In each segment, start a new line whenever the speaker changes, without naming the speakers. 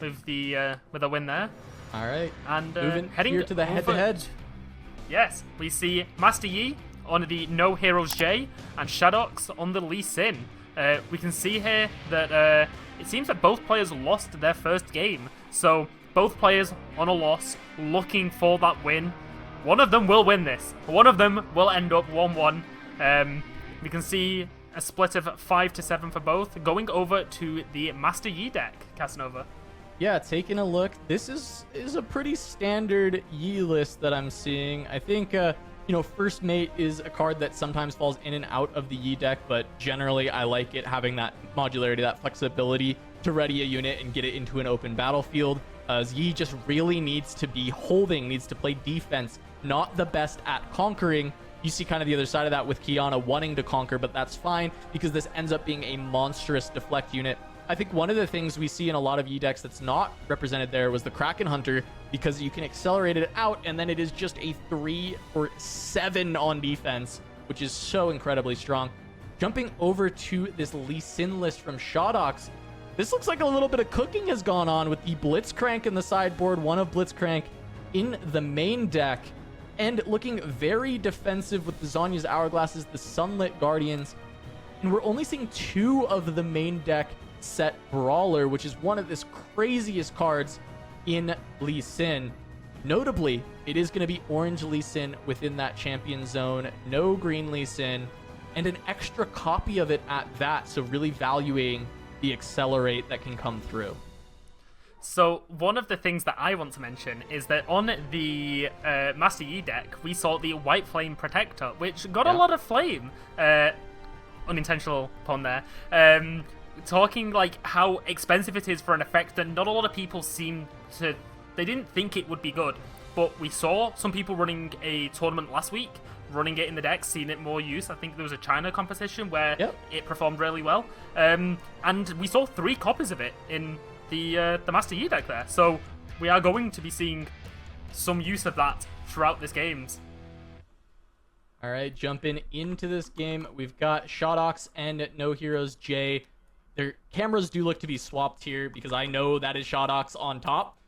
with the win there.
All right.
And
moving
heading
here to the head-to-head.
Yes, we see Master Yi on the No Heroes J and Shadawx on the Lee Sin. We can see here that it seems that both players lost their first game. So both players on a loss, looking for that win. One of them will win this. One of them will end up 1-1. We can see a split of 5-7 for both, going over to the Master Yi deck, Casanova.
Yeah, taking a look, this is a pretty standard Yi list that I'm seeing. I think, First Mate is a card that sometimes falls in and out of the Yi deck, but generally I like it having that modularity, that flexibility to ready a unit and get it into an open battlefield. As Yi just really needs to be holding, needs to play defense, not the best at conquering. You see kind of the other side of that with Kiana wanting to conquer, but that's fine because this ends up being a monstrous deflect unit. I think one of the things we see in a lot of Yi decks that's not represented there was the Kraken Hunter, because you can accelerate it out and then it is just a 3 or 7 on defense, which is so incredibly strong. Jumping over to this Lee Sin list from Shadawx, this looks like a little bit of cooking has gone on with the Blitzcrank in the sideboard, one of Blitzcrank in the main deck, and looking very defensive with the Zonya's Hourglasses, the Sunlit Guardians. And we're only seeing 2 of the main deck set Brawler, which is one of the craziest cards in Lee Sin. Notably, it is going to be orange Lee Sin within that champion zone, no green Lee Sin, and an extra copy of it at that, so really valuing the accelerate that can come through.
So one of the things that I want to mention is that on the Master Yi deck, we saw the White Flame Protector, which got a lot of flame. Unintentional pun there. Talking like how expensive it is for an effect that not a lot of people they didn't think it would be good. But we saw some people running a tournament last week, running it in the deck, seeing it more use. I think there was a China competition where it performed really well. And we saw 3 copies of it in the Master Yi deck there. So we are going to be seeing some use of that throughout this games.
All right, jumping into this game, we've got Shadawx and No Heroes J. Their cameras do look to be swapped here because I know that is Shadawx on top.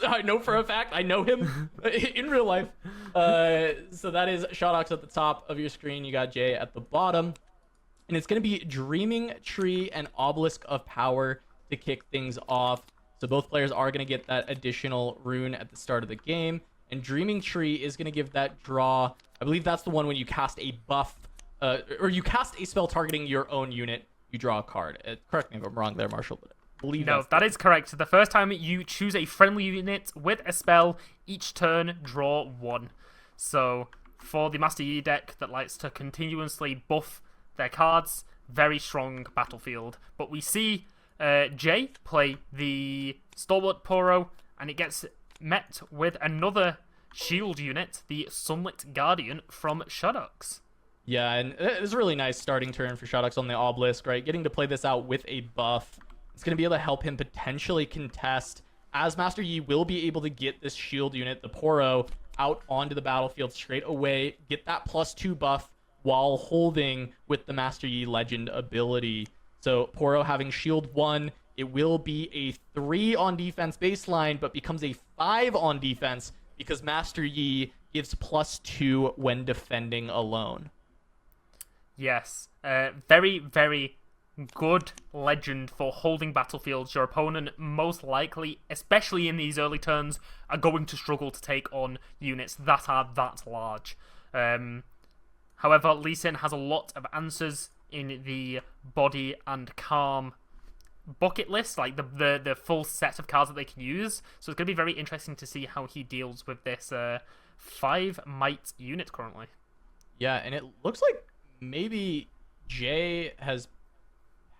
I know for a fact. I know him in real life. So that is Shadawx at the top of your screen. You got Jay at the bottom. And it's going to be Dreaming Tree and Obelisk of Power to kick things off. So both players are going to get that additional rune at the start of the game. And Dreaming Tree is going to give that draw. I believe that's the one when you cast a buff, or you cast a spell targeting your own unit, you draw a card. Correct me if I'm wrong there, Marshall, but I believe
no, that is correct. The first time you choose a friendly unit with a spell, each turn, draw 1. So for the Master Yi deck that likes to continuously buff their cards, very strong battlefield. But we see Jay play the Stalwart Poro, and it gets met with another shield unit, the Sunlit Guardian from Shadawx.
Yeah, and it was a really nice starting turn for Shadawx on the Obelisk, right? Getting to play this out with a buff. It's going to be able to help him potentially contest, as Master Yi will be able to get this shield unit, the Poro, out onto the battlefield straight away, get that +2 buff while holding with the Master Yi Legend ability. So Poro having shield 1, it will be a 3 on defense baseline, but becomes a 5 on defense because Master Yi gives +2 when defending alone.
Yes, very, very good legend for holding battlefields. Your opponent most likely, especially in these early turns, are going to struggle to take on units that are that large. However, Lee Sin has a lot of answers in the Body and Calm bucket list, like the full set of cards that they can use. So it's going to be very interesting to see how he deals with this 5 might unit currently.
Yeah, and it looks like maybe Jay has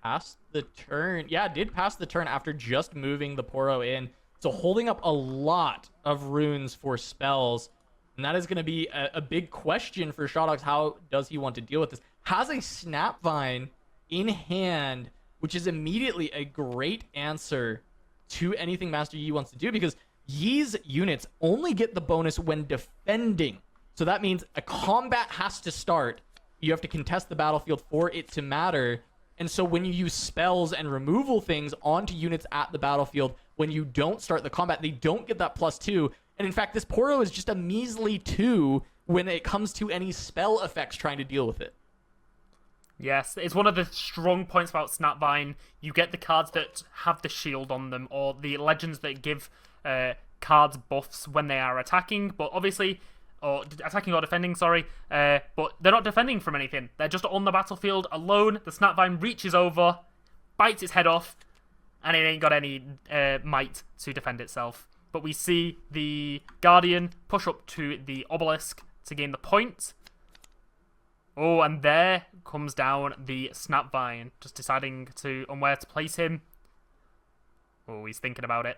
passed the turn. Yeah, did pass the turn after just moving the Poro in. So holding up a lot of runes for spells. And that is going to be a big question for Shadawx. How does he want to deal with this? Has a Snapvine in hand, which is immediately a great answer to anything Master Yi wants to do, because Yi's units only get the bonus when defending. So that means a combat has to start. You have to contest the battlefield for it to matter. And so when you use spells and removal things onto units at the battlefield, when you don't start the combat, they don't get that +2. And in fact, this Poro is just a measly 2 when it comes to any spell effects trying to deal with it.
Yes, it's one of the strong points about Snapvine. You get the cards that have the shield on them, or the legends that give cards buffs when they are attacking, but obviously, or attacking or defending, sorry, but they're not defending from anything. They're just on the battlefield alone. The Snapvine reaches over, bites its head off, and it ain't got any might to defend itself. But we see the Guardian push up to the Obelisk to gain the point. Oh, and there comes down the Snapvine, just deciding on where to place him. Oh, he's thinking about it.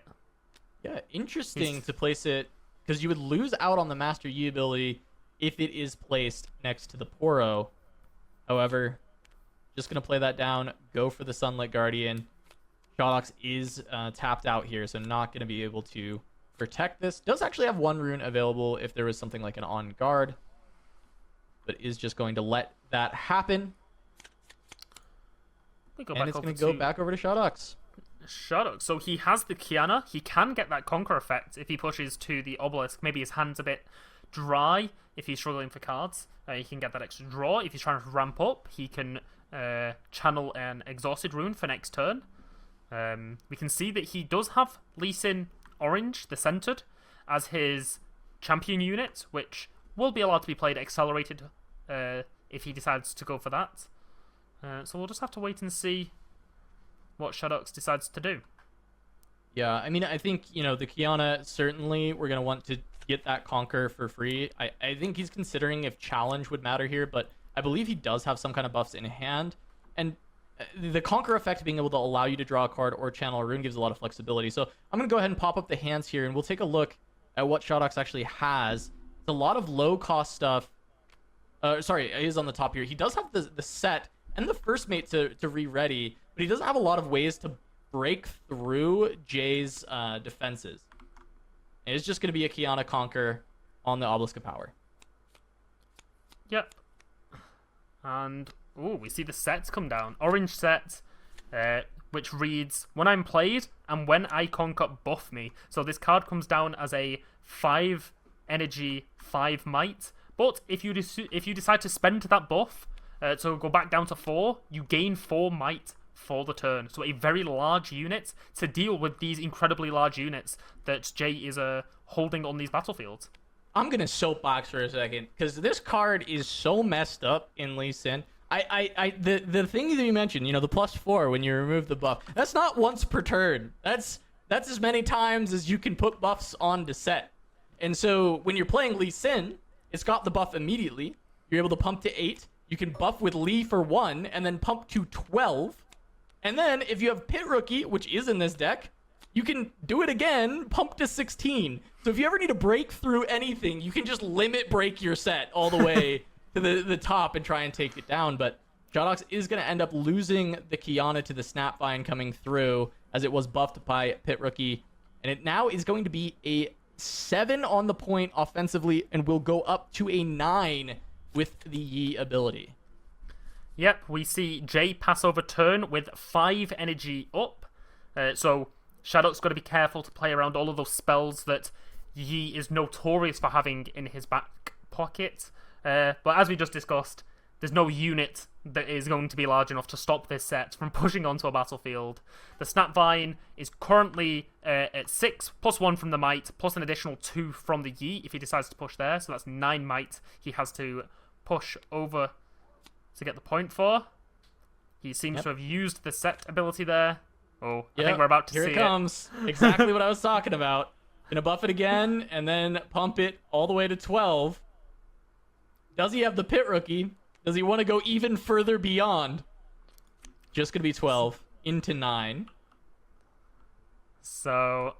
Yeah, interesting to place it, because you would lose out on the Master Yi ability if it is placed next to the Poro. However, just going to play that down, go for the Sunlit Guardian. Shadawx is tapped out here, so not going to be able to protect this. Does actually have 1 rune available if there was something like an On Guard, but is just going to let that happen. And it's going to go back over to Shadawx.
Shadawx. So he has the Kiana. He can get that Conquer effect if he pushes to the Obelisk. Maybe his hand's a bit dry if he's struggling for cards. He can get that extra draw. If he's trying to ramp up, he can channel an Exhausted Rune for next turn. We can see that he does have Lee Sin Orange, the Centered, as his champion unit, which will be allowed to be played accelerated if he decides to go for that. So we'll just have to wait and see what Shadawx decides to do.
Yeah, I mean, I think, the Kiana, certainly we're going to want to get that Conquer for free. I think he's considering if Challenge would matter here, but I believe he does have some kind of buffs in hand. And the Conquer effect being able to allow you to draw a card or channel a rune gives a lot of flexibility. So I'm going to go ahead and pop up the hands here, and we'll take a look at what Shadawx actually has. It's a lot of low-cost stuff. Sorry, it is on the top here. He does have the set and the first mate to re-ready, but he doesn't have a lot of ways to break through Jay's defenses. And it's just going to be a Kiana Conquer on the Obelisk of Power.
Yep. And, we see the sets come down. Orange set, which reads, when I'm played, and when I conquer, buff me. So this card comes down as a 5 energy, 5 might. But if you decide to spend that buff, to go back down to 4, you gain 4 might for the turn. So a very large unit to deal with these incredibly large units that Jay is holding on these battlefields.
I'm going to soapbox for a second, because this card is so messed up in Lee Sin. The thing that you mentioned, the +4 when you remove the buff, that's not once per turn. That's as many times as you can put buffs on to set. And so when you're playing Lee Sin, it's got the buff immediately. You're able to pump to 8. You can buff with Lee for 1 and then pump to 12. And then if you have Pit Rookie, which is in this deck, you can do it again, pump to 16. So if you ever need to break through anything, you can just limit break your set all the way to the top and try and take it down. But Shadawx is going to end up losing the Kiana to the Snapvine coming through, as it was buffed by Pit Rookie. And it now is going to be a 7 on the point offensively and will go up to a 9 with the Yi ability.
Yep, we see Jay pass over turn with 5 energy up. So Shadawx got to be careful to play around all of those spells that Yi is notorious for having in his back pocket. But as we just discussed, there's no unit that is going to be large enough to stop this set from pushing onto a battlefield. The Snapvine is currently at 6, plus 1 from the Might, plus an additional 2 from the Yi if he decides to push there. So that's 9 Might he has to push over to get the point for. He seems to have used the set ability there. Oh, I think we're about to see it.
Here it comes. Exactly what I was talking about. Gonna buff it again and then pump it all the way to 12. Does he have the Pit Rookie? Does he want to go even further beyond? Just gonna be 12 into 9.
So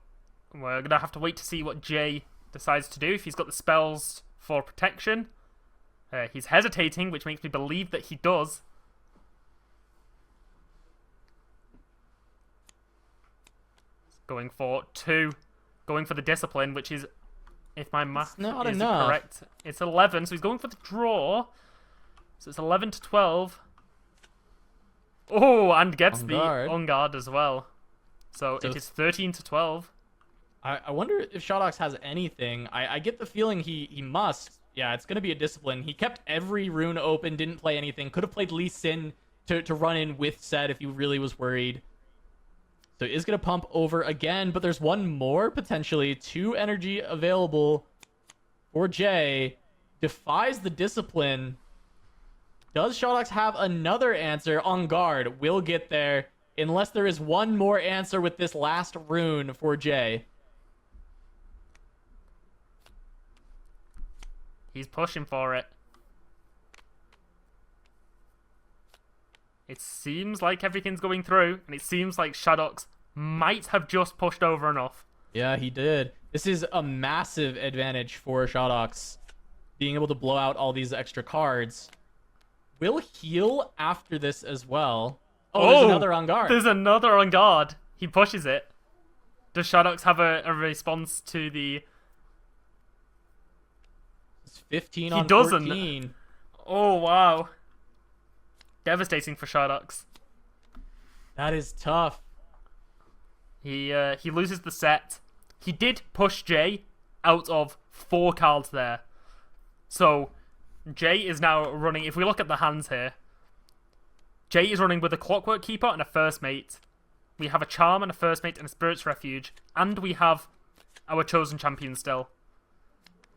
we're gonna have to wait to see what Jay decides to do. If he's got the spells for protection. He's hesitating, which makes me believe that he does. Going for 2. Going for the Discipline, which is, if my math is correct, it's 11. So he's going for the draw. So it's 11 to 12. Oh, and gets the On Guard as well. So it is 13 to 12.
I wonder if Shadawx has anything. I get the feeling he must. Yeah, it's going to be a discipline. He kept every rune open, didn't play anything. Could have played Lee Sin to run in with Set if he really was worried. So he is going to pump over again, but there's one more, potentially. 2 energy available for Jay. Defies the discipline. Does Shadawx have another answer? On guard. We'll get there. Unless there is one more answer with this last rune for Jay.
He's pushing for it. It seems like everything's going through, and it seems like Shadawx might have just pushed over enough.
Yeah, he did. This is a massive advantage for Shadawx, being able to blow out all these extra cards. Will heal after this as well. Oh, there's another on guard.
There's another on guard. He pushes it. Does Shadawx have a response to the...
It's 15
he
on
doesn't.
14.
Oh, wow. Devastating for Shadawx.
That is tough.
He loses the set. He did push Jay out of 4 cards there. So Jay is now running, if we look at the hands here, Jay is running with a Clockwork Keeper and a First Mate. We have a Charm and a First Mate and a Spirit's Refuge. And we have our Chosen Champion still.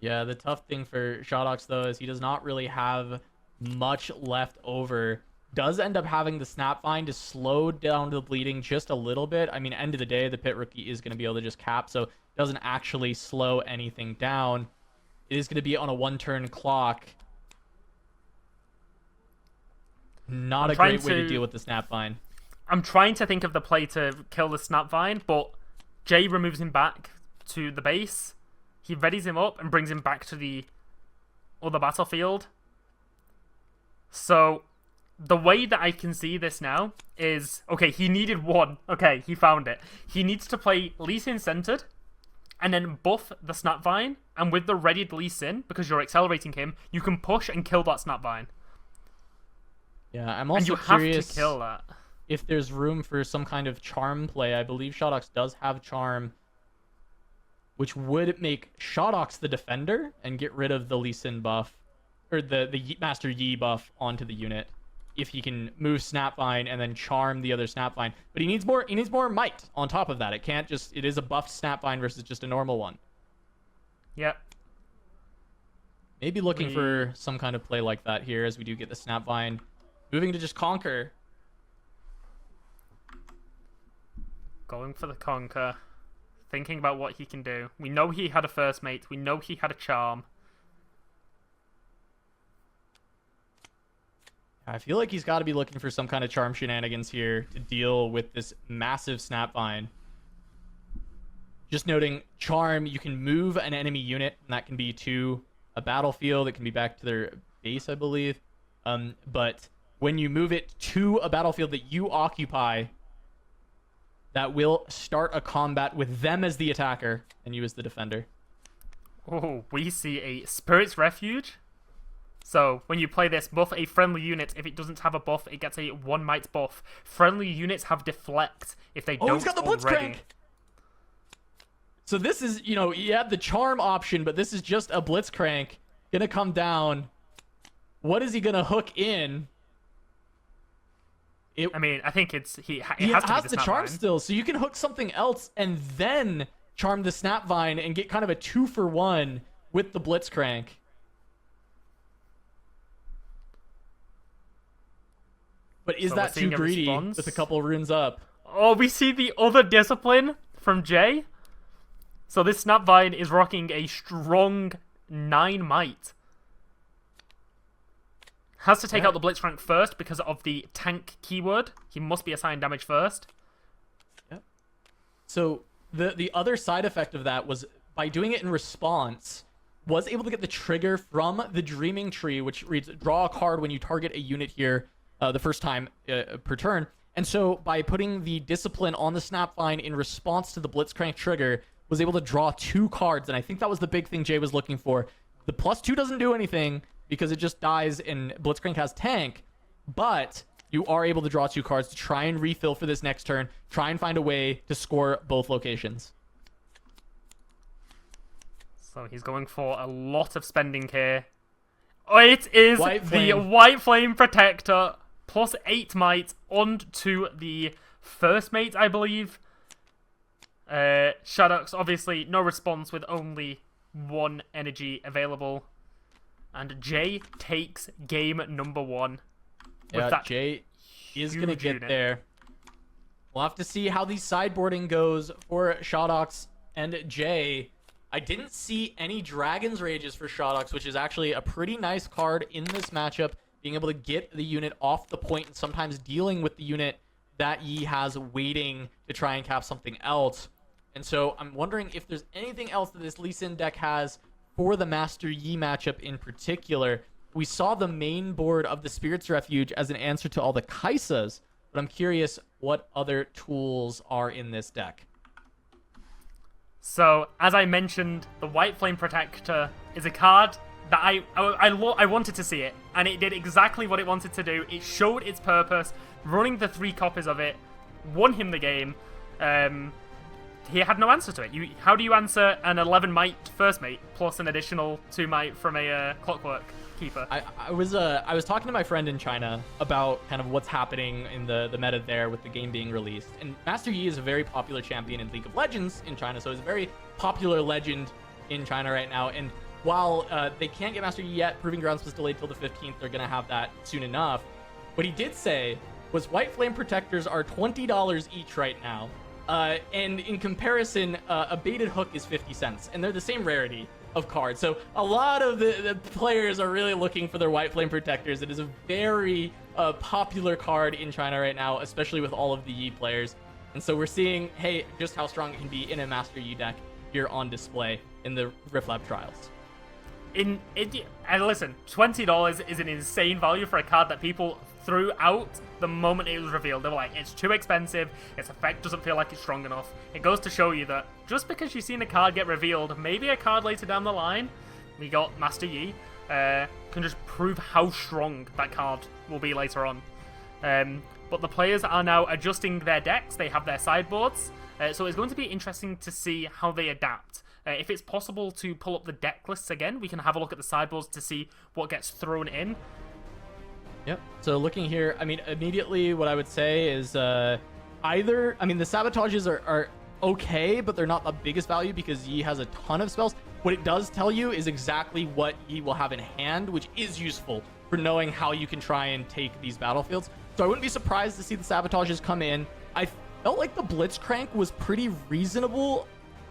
Yeah, the tough thing for Shadawx, though, is he does not really have much left over. Does end up having the Snapvine to slow down the bleeding just a little bit. I mean, end of the day, the Pit Rookie is going to be able to just cap, so doesn't actually slow anything down. It is going to be on a 1-turn clock. Not a great way to deal with the Snapvine.
I'm trying to think of the play to kill the Snapvine, but Jay removes him back to the base. He readies him up and brings him back to the other battlefield. So the way that I can see this now is... Okay, he needed one. Okay, he found it. He needs to play Lee Sin centered and then buff the Snapvine. And with the readied Lee Sin, because you're accelerating him, you can push and kill that Snapvine.
Yeah, I'm also
curious
have
to kill that.
If there's room for some kind of charm play. I believe Shadawx does have charm, which would make Shadawx the defender and get rid of the Lee Sin buff, or the Master Yi buff onto the unit. If he can move Snapvine and then charm the other Snapvine, but he needs more might on top of that. It can't just, it is a buffed Snapvine versus just a normal one.
Yep.
Maybe looking for some kind of play like that here as we do get the Snapvine. Moving to just Conquer.
Going for the Conquer. Thinking about what he can do. We know he had a First Mate. We know he had a Charm.
I feel like he's got to be looking for some kind of charm shenanigans here to deal with this massive Snapvine. Just noting, charm, you can move an enemy unit, and that can be to a battlefield. It can be back to their base, I believe. But when you move it to a battlefield that you occupy, that will start a combat with them as the attacker and you as the defender.
Oh, we see a Spirit's Refuge. So, when you play this, buff a friendly unit. If it doesn't have a buff, it gets a 1 might buff. Friendly units have Deflect if they don't
he's got the
already.
Blitzcrank! So this is, you know, you have the charm option, but this is just a Blitzcrank. Gonna come down. What is he gonna hook in?
I mean, I think it's... He
has
to be
the charm still, so you can hook something else and then charm the Snapvine and get kind of a 2-for-1 with the Blitzcrank. But is that too greedy with a couple runes up?
Oh, we see the other discipline from Jay. So this Snapvine is rocking a strong 9 might. Has to take out the Blitzcrank first because of the tank keyword. He must be assigned damage first.
Yep. So the other side effect of that was by doing it in response, was able to get the trigger from the Dreaming Tree, which reads, draw a card when you target a unit here the first time per turn. And so by putting the Discipline on the Snapvine in response to the Blitzcrank trigger, was able to draw 2 cards. And I think that was the big thing Jay was looking for. The +2 doesn't do anything because it just dies and Blitzcrank has tank. But you are able to draw 2 cards to try and refill for this next turn, try and find a way to score both locations.
So he's going for a lot of spending here. Oh, it is the White Flame Protector plus 8 might onto the first mate, I believe. Shadawx, obviously, no response with only 1 energy available. And Jay takes game number 1.
Yeah, Jay is going to get there. We'll have to see how the sideboarding goes for Shadawx and Jay. I didn't see any Dragon's Rages for Shadawx, which is actually a pretty nice card in this matchup. Being able to get the unit off the point and sometimes dealing with the unit that Yi has waiting to try and cap something else. And so I'm wondering if there's anything else that this Lee Sin deck has for the Master Yi matchup in particular. We saw the main board of the Spirit's Refuge as an answer to all the Kaisas, but I'm curious what other tools are in this deck.
So, as I mentioned, the White Flame Protector is a card that I wanted to see it, and it did exactly what it wanted to do. It showed its purpose, running the 3 copies of it, won him the game. He had no answer to it. How do you answer an 11 might first mate plus an additional 2 might from a Clockwork Keeper?
I was talking to my friend in China about kind of what's happening in the meta there with the game being released. And Master Yi is a very popular champion in League of Legends in China, so he's a very popular legend in China right now. And while they can't get Master Yi yet, Proving Grounds was delayed till the 15th. They're going to have that soon enough. What he did say was White Flame Protectors are $20 each right now. And in comparison, a baited hook is 50 cents, and they're the same rarity of cards. So a lot of the players are really looking for their White Flame Protectors. It is a very popular card in China right now, especially with all of the Yi players. And so we're seeing, hey, just how strong it can be in a Master Yi deck here on display in the Riftlab trials.
And listen, $20 is an insane value for a card that people threw out the moment it was revealed. They were like, it's too expensive, its effect doesn't feel like it's strong enough. It goes to show you that just because you've seen a card get revealed, maybe a card later down the line, we got Master Yi, can just prove how strong that card will be later on. But the players are now adjusting their decks, they have their sideboards, so it's going to be interesting to see how they adapt. If it's possible to pull up the deck lists again, we can have a look at the sideboards to see what gets thrown in.
Yep. So looking here, I mean, immediately what I would say is the sabotages are okay, but they're not the biggest value because Yi has a ton of spells. What it does tell you is exactly what Yi will have in hand, which is useful for knowing how you can try and take these battlefields. So I wouldn't be surprised to see the sabotages come in. I felt like the Blitzcrank was pretty reasonable.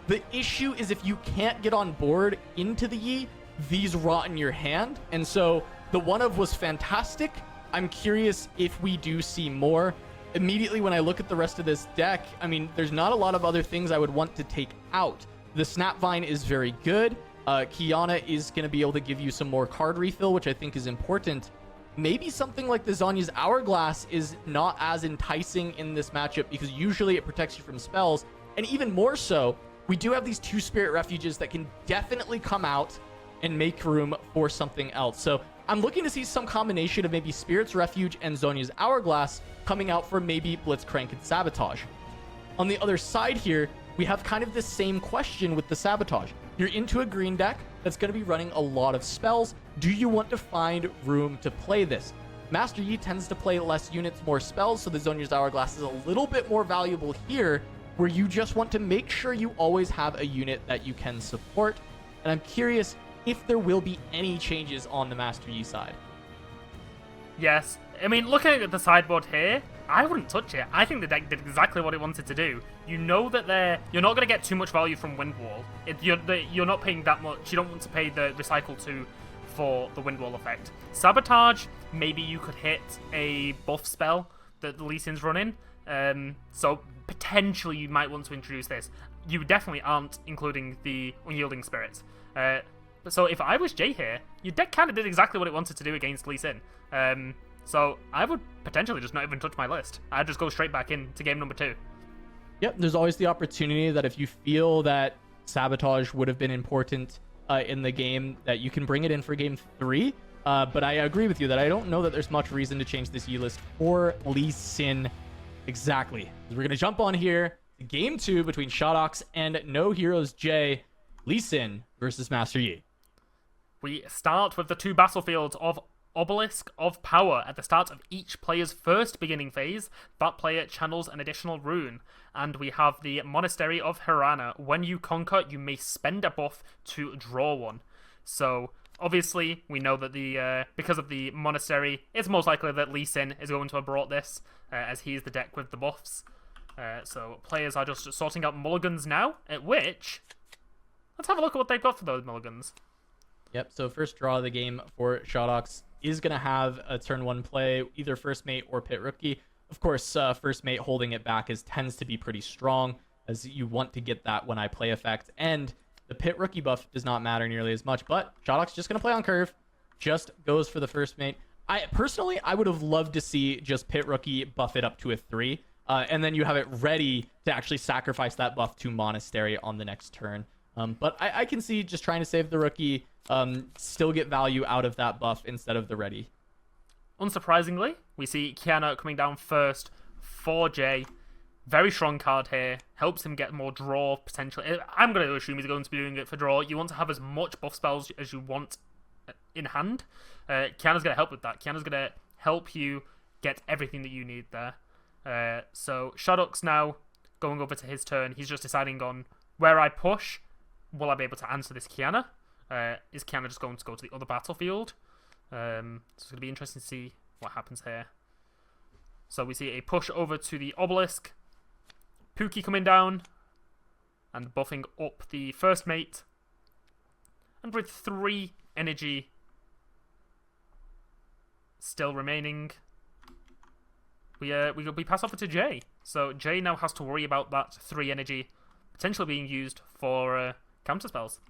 The issue is if you can't get on board into the Yi, these rot in your hand. And so the one of was fantastic. I'm curious if we do see more. Immediately when I look at the rest of this deck, I mean, there's not a lot of other things I would want to take out. The Snapvine is very good. Kiana is going to be able to give you some more card refill, which I think is important. Maybe something like the Zhonya's Hourglass is not as enticing in this matchup because usually it protects you from spells. And even more so, we do have these 2 Spirit Refuges that can definitely come out and make room for something else. So I'm looking to see some combination of maybe Spirit's Refuge and Zhonya's Hourglass coming out for maybe Blitzcrank and Sabotage. On the other side here, we have kind of the same question with the Sabotage. You're into a green deck that's going to be running a lot of spells. Do you want to find room to play this? Master Yi tends to play less units, more spells, so the Zhonya's Hourglass is a little bit more valuable here, where you just want to make sure you always have a unit that you can support. And I'm curious if there will be any changes on the Master Yi side.
Yes. I mean, looking at the sideboard here, I wouldn't touch it. I think the deck did exactly what it wanted to do. You know that you're not going to get too much value from Windwall. You're not paying that much. You don't want to pay the Recycle 2 for the Windwall effect. Sabotage, maybe you could hit a buff spell that the Lee Sin's running. So potentially you might want to introduce this. You definitely aren't including the Unyielding Spirits. So if I was Jay here, your deck kind of did exactly what it wanted to do against Lee Sin. So I would potentially just not even touch my list. I'd just go straight back into game number 2.
Yep, there's always the opportunity that if you feel that Sabotage would have been important in the game, that you can bring it in for game 3. But I agree with you that I don't know that there's much reason to change this E list for Lee Sin. Exactly. We're going to jump on here. Game 2 between Shadawx and No Heroes J. Lee Sin versus Master Yi.
We start with the 2 battlefields of Obelisk of Power. At the start of each player's first beginning phase, that player channels an additional rune. And we have the Monastery of Hirana. When you conquer, you may spend a buff to draw one. So, obviously, we know that because of the Monastery, it's most likely that Lee Sin is going to have brought this, as he's the deck with the buffs. So, players are just sorting out mulligans now, at which... Let's have a look at what they've got for those mulligans.
Yep, so first draw of the game for Shadawx is going to have a turn 1 play, either First Mate or Pit Rookie. Of course, First Mate holding it back tends to be pretty strong, as you want to get that when I play effect. And the Pit Rookie buff does not matter nearly as much, but Shadawx just going to play on curve, just goes for the First Mate. Personally, I would have loved to see just Pit Rookie buff it up to a 3, and then you have it ready to actually sacrifice that buff to Monastery on the next turn. But I can see just trying to save the Rookie, still get value out of that buff instead of the ready.
Unsurprisingly, we see Kiana coming down first for Jay. Very strong card here. Helps him get more draw potential. I'm going to assume he's going to be doing it for draw. You want to have as much buff spells as you want in hand. Kiana's going to help with that. Kiana's going to help you get everything that you need there. So Shadawx now going over to his turn. He's just deciding on where I push. Will I be able to answer this Kiana? Is Kiana just going to go to the other battlefield? So it's going to be interesting to see what happens here. So we see a push over to the Obelisk. Pookie coming down and buffing up the First Mate. And with 3 energy still remaining, we pass over to Jay. So Jay now has to worry about that 3 energy potentially being used for counter spells.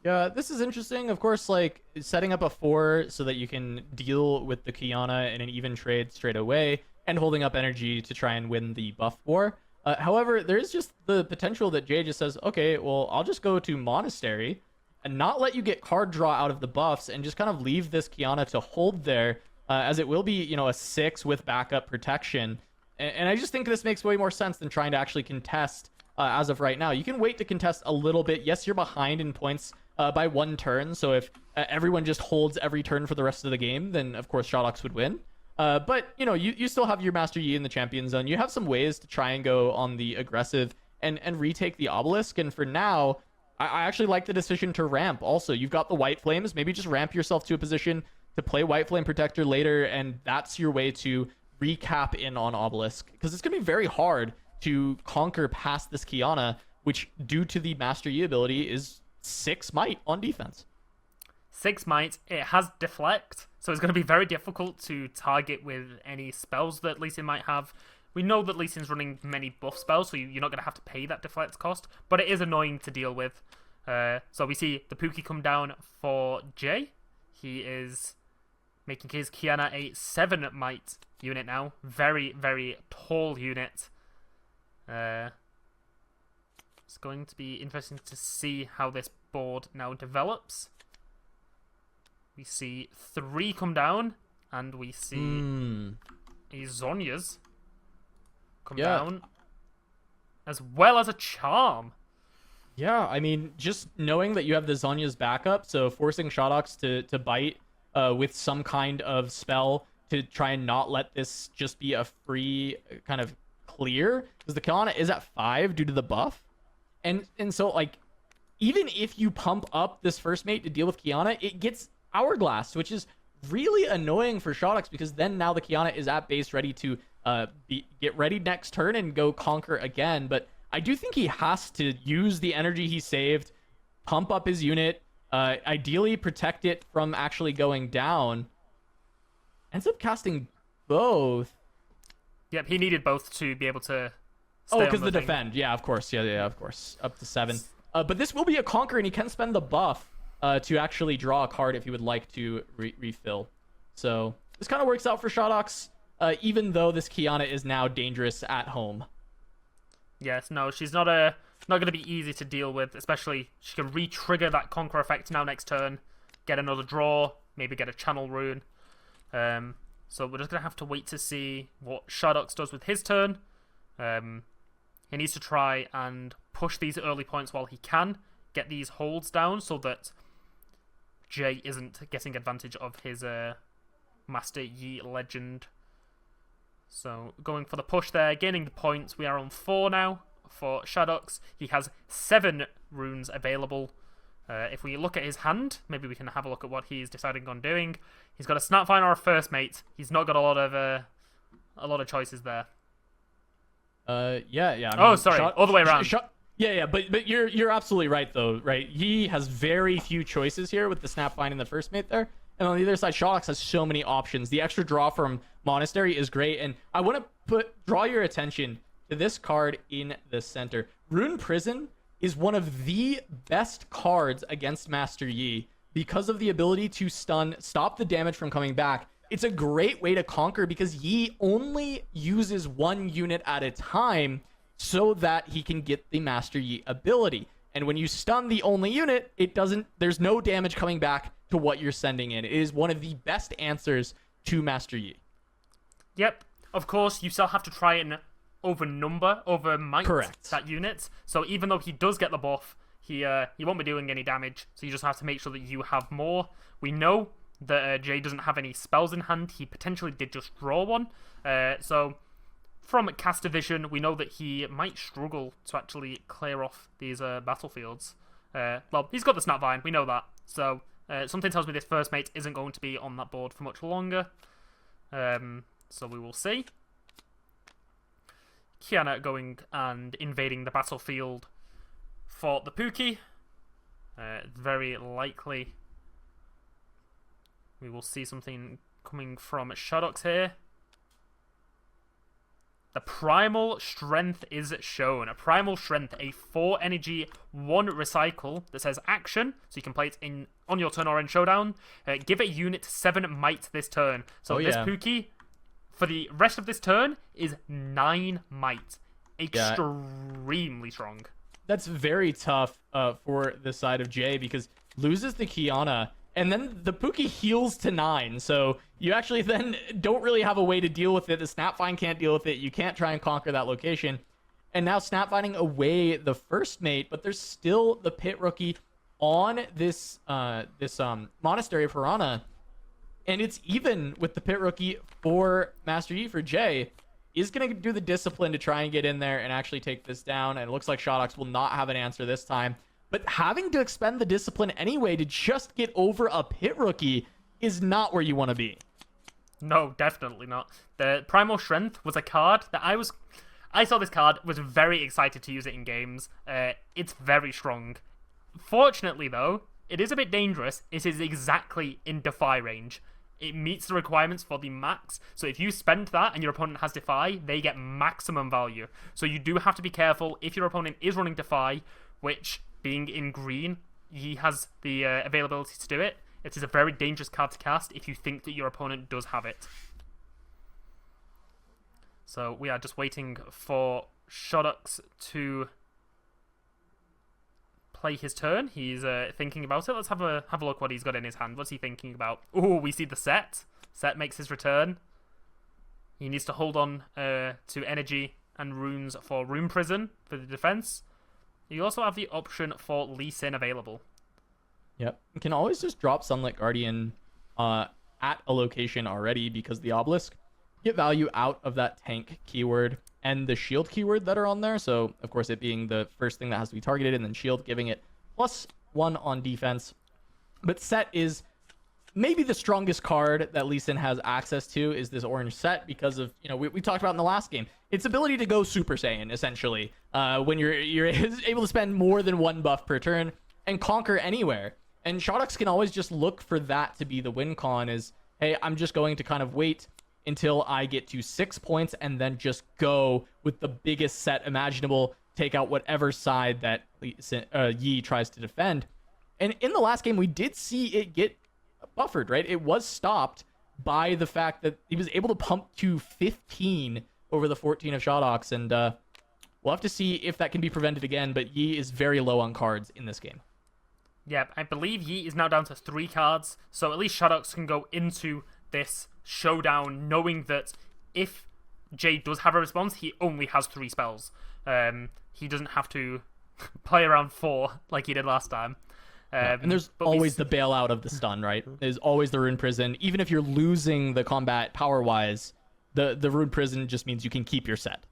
Yeah, this is interesting. Of course, like, setting up a 4 so that you can deal with the Kiana in an even trade straight away, and holding up energy to try and win the buff war. However, there is just the potential that Jay just says, okay, well, I'll just go to Monastery and not let you get card draw out of the buffs and just kind of leave this Kiana to hold there, as it will be, you know, a 6 with backup protection. And I just think this makes way more sense than trying to actually contest as of right now. You can wait to contest a little bit. Yes, you're behind in points by 1 turn, so if everyone just holds every turn for the rest of the game, then of course Shadawx would win. But, you know, you still have your Master Yi in the champion zone. You have some ways to try and go on the aggressive and retake the Obelisk, and for now, I actually like the decision to ramp. Also, you've got the White Flames. Maybe just ramp yourself to a position to play White Flame Protector later, and that's your way to recap in on Obelisk, because it's going to be very hard to conquer past this Kiana, which, due to the Master Yi ability, is 6 might on defense.
6 might. It has deflect, so it's going to be very difficult to target with any spells that Lee Sin might have. We know that Lee Sin's running many buff spells, so you're not going to have to pay that deflect cost, but it is annoying to deal with. So we see the Pookie come down for Jay. He is making his Kiana a 7 might unit now. Very, very tall unit. It's going to be interesting to see how this board now develops. We see 3 come down, and we see a Zhonya's come down, as well as a Charm.
Yeah, I mean, just knowing that you have the Zhonya's backup, so forcing Shadawx to bite with some kind of spell to try and not let this just be a free kind of clear, because the Kiana is at 5 due to the buff. And so, like, even if you pump up this First Mate to deal with Kiana, it gets Hourglass, which is really annoying for Shadawx, because then now the Kiana is at base ready to get ready next turn and go conquer again. But I do think he has to use the energy he saved, pump up his unit, ideally protect it from actually going down. Ends up casting both.
Yep, he needed both to be able to stay
because
on
the
thing.
defend. Yeah, of course. Yeah, of course. Up to 7. But this will be a conquer, and he can spend the buff to actually draw a card if he would like to refill. So this kind of works out for Shadawx, even though this Kiana is now dangerous at home.
Yes, no, she's not going to be easy to deal with, especially she can re-trigger that conquer effect now next turn, get another draw, maybe get a channel rune. So we're just going to have to wait to see what Shadawx does with his turn. He needs to try and push these early points while he can, get these holds down so that Jay isn't getting advantage of his Master Yi legend. So going for the push there, gaining the points. We are on 4 now for Shadawx. He has 7 runes available. If we look at his hand, maybe we can have a look at what he's deciding on doing. He's got a Snapvine or a First Mate. He's not got a lot of choices there.
Yeah. I mean,
oh, sorry, all the way around.
Yeah, but you're absolutely right though, right? He has very few choices here with the Snapvine and the First Mate there. And on the other side, Shadawx has so many options. The extra draw from Monastery is great, and I want to draw your attention to this card in the center. Rune Prison is one of the best cards against Master Yi because of the ability to stop the damage from coming back. It's a great way to conquer because Yi only uses 1 unit at a time so that he can get the Master Yi ability. And when you stun the only unit, there's no damage coming back to what you're sending in. It is one of the best answers to Master Yi.
Yep. Of course, you still have to try and overmight
Correct.
that unit. So even though he does get the buff, he won't be doing any damage. So you just have to make sure that you have more. We know that Jay doesn't have any spells in hand. He potentially did just draw one. So from Caster Vision, we know that he might struggle to actually clear off these battlefields. Well, he's got the Snapvine, we know that. So something tells me this First Mate isn't going to be on that board for much longer. So we will see. Kiana going and invading the battlefield for the Pookie. Very likely we will see something coming from Shadawx here. The Primal Strength is shown. A Primal Strength, a 4 energy, 1 recycle that says action, so you can play it on your turn or in showdown. Give a unit 7 might this turn. So this Pookie, for the rest of this turn, is 9 might. Extremely strong.
That's very tough for the side of Jay because loses the Kiana, and then the Pookie heals to 9, so you actually then don't really have a way to deal with it. The Snapvine can't deal with it. You can't try and conquer that location. And now Snapvining away the First Mate, but there's still the Pit Rookie on this Monastery of Piranha. And it's even with the Pit Rookie for Master Yi for Jay. Is going to do the discipline to try and get in there and actually take this down. And it looks like Shadawx will not have an answer this time. But having to expend the discipline anyway to just get over a Pit Rookie is not where you want to be.
No, definitely not. The Primal Strength was a card that I saw this card, was very excited to use it in games. It's very strong. Fortunately, though, it is a bit dangerous. It is exactly in Defy range. It meets the requirements for the max. So if you spend that and your opponent has Defy, they get maximum value. So you do have to be careful if your opponent is running Defy, which, being in green, he has the availability to do it. It is a very dangerous card to cast if you think that your opponent does have it. So we are just waiting for Shadawx to play his turn. He's thinking about it. Let's have a look what he's got in his hand. What's he thinking about? Oh, we see the Set. Set makes his return. He needs to hold on to energy and runes for Rune Prison for the defense. You also have the option for Lee Sin available.
Yep. You can always just drop Sunlit Guardian at a location already because the Obelisk get value out of that tank keyword and the shield keyword that are on there. So, of course, it being the first thing that has to be targeted and then shield giving it +1 on defense. But Set is maybe the strongest card that Lee Sin has access to is this orange Set because of, we talked about in the last game, its ability to go Super Saiyan, essentially, when you're able to spend more than 1 buff per turn and conquer anywhere. And Shadawx can always just look for that to be the win con is, hey, I'm just going to kind of wait until I get to 6 points and then just go with the biggest Set imaginable, take out whatever side that Yi tries to defend. And in the last game, we did see it get buffered, right? It was stopped by the fact that he was able to pump to 15 over the 14 of Shadawx, and we'll have to see if that can be prevented again, but Yi is very low on cards in this game.
Yeah, I believe Yi is now down to 3 cards, so at least Shadawx can go into this showdown knowing that if Jay does have a response, he only has 3 spells. He doesn't have to play around 4 like he did last time.
And there's always the bailout of the stun, right? There's always the Rune Prison. Even if you're losing the combat power-wise, the Rune Prison just means you can keep your set.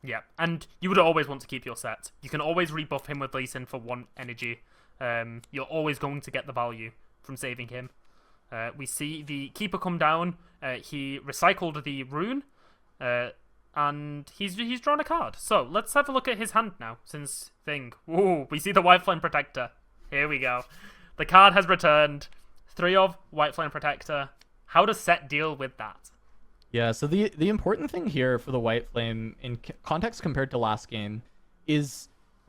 Yeah, and you would always want to keep your set. You can always rebuff him with Lee Sin for 1 energy. You're always going to get the value from saving him. We see the Keeper come down. He recycled the Rune, and he's drawn a card. So let's have a look at his hand now. Ooh, we see the White Flame Protector. Here we go. The card has returned. 3 of White Flame Protector. How does Set deal with that?
Yeah, so the important thing here for the White Flame in context compared to last game is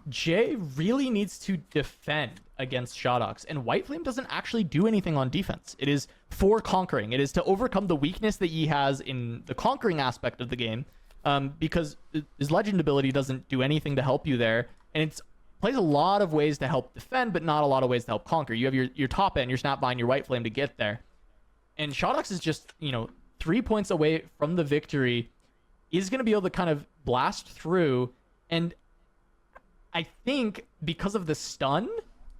Jay really needs to defend against Shadawx, and White Flame doesn't actually do anything on defense. It is for conquering. It is to overcome the weakness that he has in the conquering aspect of the game, because his legend ability doesn't do anything to help you there, and it's plays a lot of ways to help defend, but not a lot of ways to help conquer. You have your top end, your Snapvine, your White Flame to get there. And Shadawx is just, 3 points away from the victory, is going to be able to kind of blast through. And I think because of the stun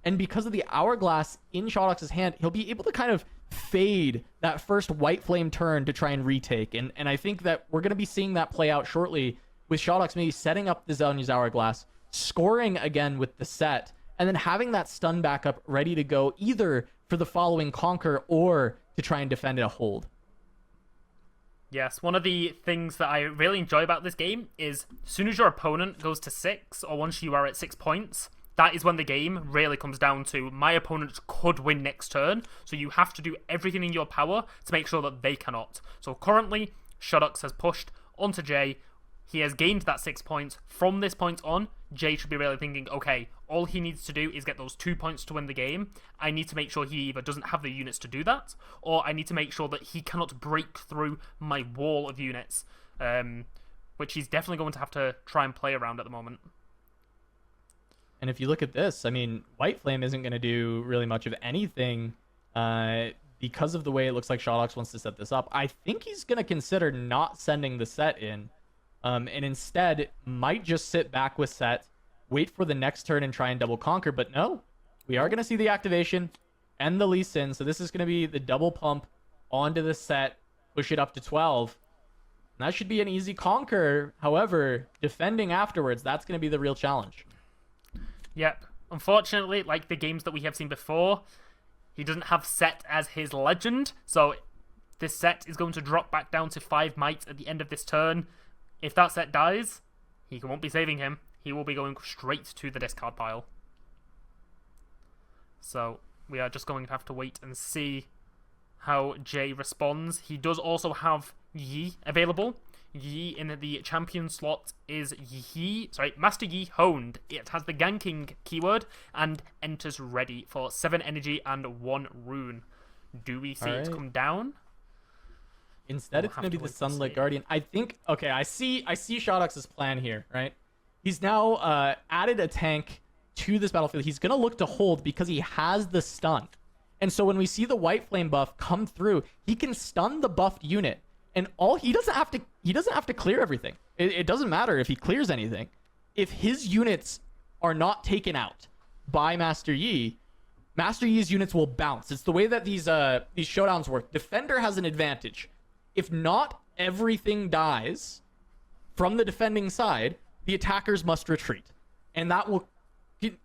and because of the Hourglass in Shadawx's hand, he'll be able to kind of fade that first White Flame turn to try and retake. And I think that we're going to be seeing that play out shortly with Shadawx maybe setting up the Zhonya's Hourglass, scoring again with the set, and then having that stun backup ready to go either for the following conquer or to try and defend a hold.
Yes, one of the things that I really enjoy about this game is as soon as your opponent goes to 6, or once you are at 6 points, that is when the game really comes down to my opponent could win next turn, so you have to do everything in your power to make sure that they cannot. So currently, Shadawx has pushed onto Jay. He has gained that 6 points. From this point on, Jay should be really thinking, okay, all he needs to do is get those 2 points to win the game. I need to make sure he either doesn't have the units to do that, or I need to make sure that he cannot break through my wall of units, which he's definitely going to have to try and play around at the moment.
And if you look at this, White Flame isn't going to do really much of anything because of the way it looks like Shadawx wants to set this up. I think he's going to consider not sending the set in. And instead might just sit back with set, wait for the next turn and try and double conquer. But no, we are going to see the activation and the Lee Sin. So this is going to be the double pump onto the set, push it up to 12. And that should be an easy conquer. However, defending afterwards, that's going to be the real challenge.
Yep. Unfortunately, like the games that we have seen before, he doesn't have set as his legend. So this set is going to drop back down to 5 might at the end of this turn. If that set dies, he won't be saving him. He will be going straight to the discard pile. So we are just going to have to wait and see how Jay responds. He does also have Yi available. Yi in the champion slot is Master Yi Honed. It has the ganking keyword and enters ready for 7 energy and 1 rune. Do we see it come down?
Instead, it's going to be the Sunlit Guardian. I think, okay, I see Shadawx's plan here, right? He's now added a tank to this battlefield. He's going to look to hold because he has the stun. And so when we see the White Flame buff come through, he can stun the buffed unit. And he doesn't have to clear everything. It doesn't matter if he clears anything. If his units are not taken out by Master Yi, Master Yi's units will bounce. It's the way that these showdowns work. Defender has an advantage. If not everything dies from the defending side, the attackers must retreat. And that will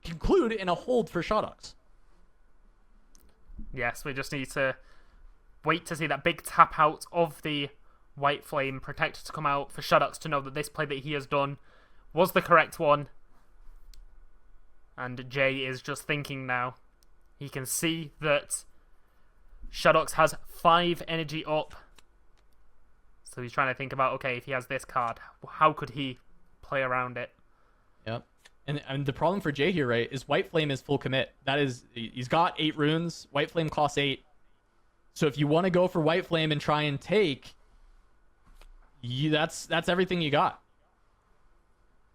conclude in a hold for Shadawx.
Yes, we just need to wait to see that big tap out of the White Flame Protector to come out for Shadawx to know that this play that he has done was the correct one. And Jay is just thinking now. He can see that Shadawx has 5 energy up. So he's trying to think about, okay, if he has this card, how could he play around it?
Yep. And the problem for Jay here, right, is White Flame is full commit. That is, he's got 8 runes. White Flame costs 8. So if you want to go for White Flame and try and take, that's everything you got.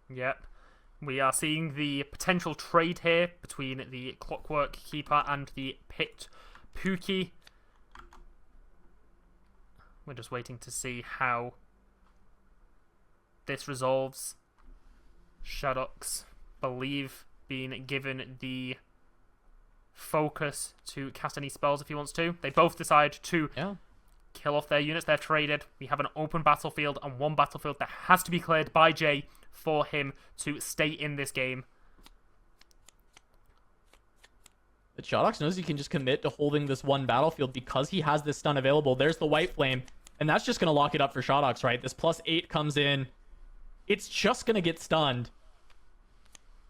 Yep. We are seeing the potential trade here between the Clockwork Keeper and the Pit Pookie. We're just waiting to see how this resolves. Shadawx, believe, being given the focus to cast any spells if he wants to. They both decide to kill off their units. They're traded. We have an open battlefield and one battlefield that has to be cleared by Jay for him to stay in this game.
But Shadawx knows he can just commit to holding this one battlefield because he has this stun available. There's the White Flame, and that's just going to lock it up for Shadawx, right? This +8 comes in. It's just going to get stunned.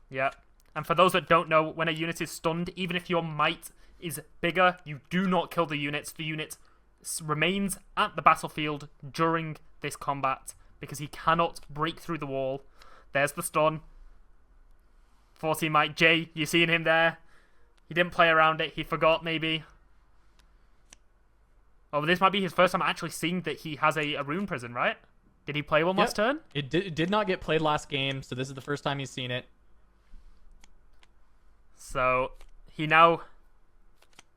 Yeah. And for those that don't know, when a unit is stunned, even if your might is bigger, you do not kill the units. The unit remains at the battlefield during this combat because he cannot break through the wall. There's the stun. 14 might. Jay, you seeing him there? He didn't play around it. He forgot, maybe. Oh, this might be his first time actually seeing that he has a rune prison, right? Did he play one last turn?
It did not get played last game, so this is the first time he's seen it.
So he now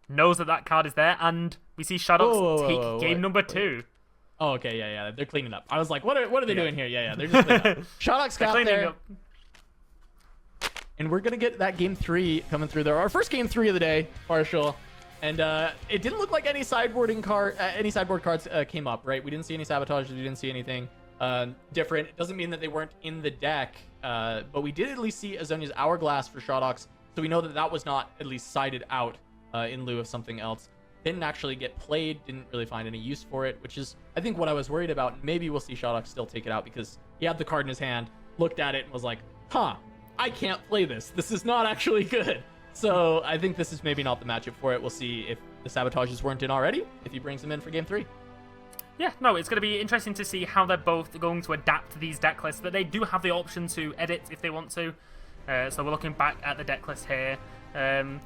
knows that that card is there, and we see Shadawx take game number 2.
Oh, okay, yeah. They're cleaning up. I was like, what are they doing here? Yeah, they're just cleaning up. Shadawx got there. Up. And we're going to get that game 3 coming through there. Our first game 3 of the day, partial. And it didn't look like any sideboard cards came up, right? We didn't see any sabotages. We didn't see anything different. It doesn't mean that they weren't in the deck, but we did at least see Azonia's Hourglass for Shadawx, so we know that that was not at least sided out in lieu of something else. Didn't actually get played, didn't really find any use for it, which is, I think, what I was worried about. Maybe we'll see Shadawx still take it out because he had the card in his hand, looked at it, and was like, huh, I can't play this. This is not actually good. So I think this is maybe not the matchup for it. We'll see if the sabotages weren't in already, if he brings them in for game 3.
Yeah, no, it's going to be interesting to see how they're both going to adapt to these deck lists, but they do have the option to edit if they want to. So we're looking back at the deck list here.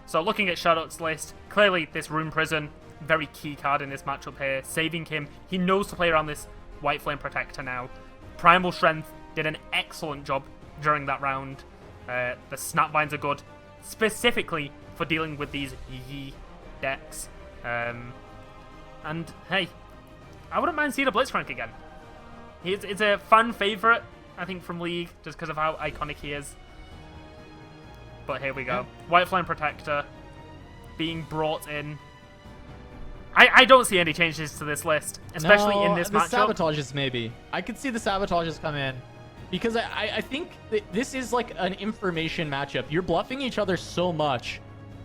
So looking at Shadawx's list, clearly this Rune Prison, very key card in this matchup here, saving him. He knows to play around this White Flame Protector now. Primal Strength did an excellent job during that round. The Snapvines are good, specifically for dealing with these Yi decks. And hey, I wouldn't mind seeing a Blitzcrank again. It's a fan favourite, I think, from League, just because of how iconic he is. But here we go. White Flame Protector being brought in. I don't see any changes to this list, especially in this matchup.
The sabotages, maybe. I could see the sabotages come in. Because I think that this is like an information matchup. You're bluffing each other so much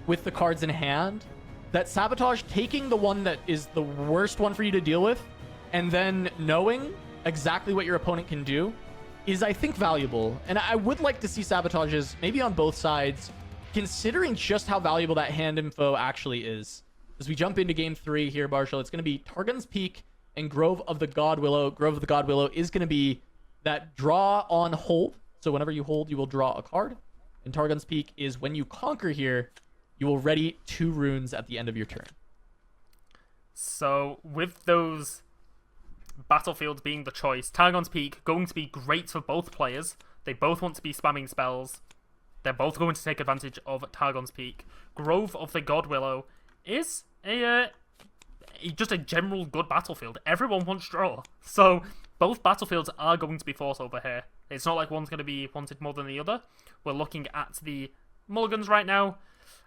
with the cards in hand that sabotage, taking the one that is the worst one for you to deal with and then knowing exactly what your opponent can do is, I think, valuable. And I would like to see sabotages maybe on both sides, considering just how valuable that hand info actually is. As we jump into game 3 here, Marshall, it's going to be Targon's Peak and Grove of the Godwillow. Grove of the Godwillow is going to be that draw on hold. So whenever you hold, you will draw a card. And Targon's Peak is when you conquer here, you will ready 2 runes at the end of your turn.
So with those battlefields being the choice, Targon's Peak going to be great for both players. They both want to be spamming spells. They're both going to take advantage of Targon's Peak. Grove of the Godwillow is just a general good battlefield. Everyone wants draw. So both battlefields are going to be fought over here. It's not like one's going to be wanted more than the other. We're looking at the mulligans right now.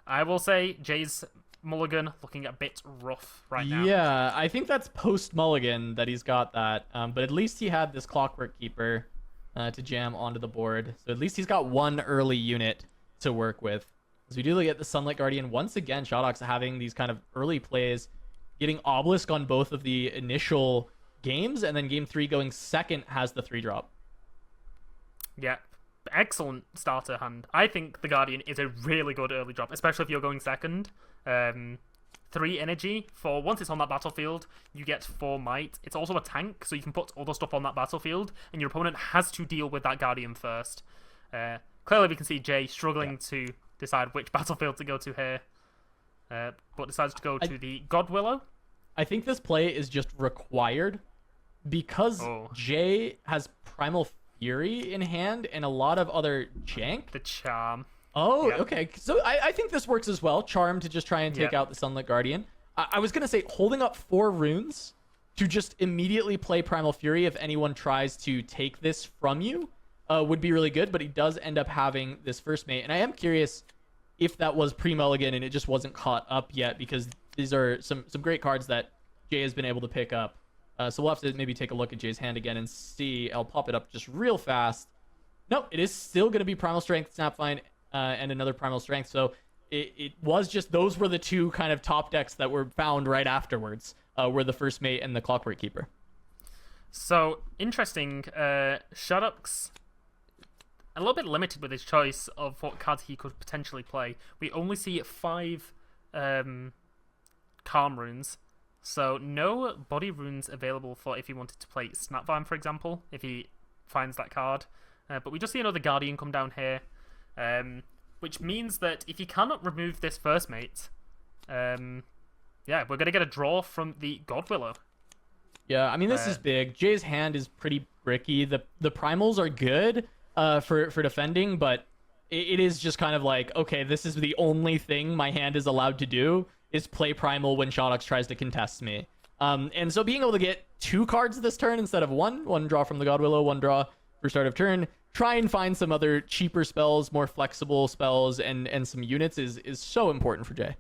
I will say Jay's mulligan looking a bit rough right now.
Yeah, I think that's post-mulligan that he's got that. But at least he had this Clockwork Keeper to jam onto the board. So at least he's got one early unit to work with. As we do get the Sunlight Guardian, once again, Shadawx having these kind of early plays, getting Obelisk on both of the initial games, and then game 3 going second has the 3-drop.
Yeah, excellent starter hand. I think the Guardian is a really good early drop, especially if you're going second. 3 energy for once it's on that battlefield, you get 4 might. It's also a tank, so you can put other stuff on that battlefield, and your opponent has to deal with that Guardian first. Clearly, we can see Jay struggling to decide which battlefield to go to here, but decides to go to the Godwillow.
I think this play is just required because Jay has Primal Fury in hand and a lot of other jank.
The Charm.
Oh, okay. So I think this works as well. Charm to just try and take out the Sunlit Guardian. I was going to say holding up 4 runes to just immediately play Primal Fury if anyone tries to take this from you would be really good, but he does end up having this first mate. And I am curious if that was pre-mulligan and it just wasn't caught up yet, because these are some great cards that Jay has been able to pick up. So we'll have to maybe take a look at Jay's hand again and see. I'll pop it up just real fast. Nope, it is still going to be Primal Strength, Snapvine, and another Primal Strength. So it was just, those were the 2 kind of top decks that were found right afterwards, were the first mate and the Clockwork Keeper.
So, interesting. Shadawx, a little bit limited with his choice of what cards he could potentially play. We only see 5 Calm runes. So, no body runes available for if he wanted to play Snapvine, for example, if he finds that card. But we just see another Guardian come down here. Which means that if he cannot remove this first mate, yeah, we're going to get a draw from the Godwillow. Yeah, I mean, this is big. Jay's hand is pretty bricky. The primals are good for defending, but it is just kind of like, okay, this is the only thing my hand is allowed to do, is play primal when Shadawx tries to contest me. And so being able to get 2 cards this turn instead of 1 draw from the Godwillow, 1 draw for start of turn, try and find some other cheaper spells, more flexible spells, and some units is so important for Jay.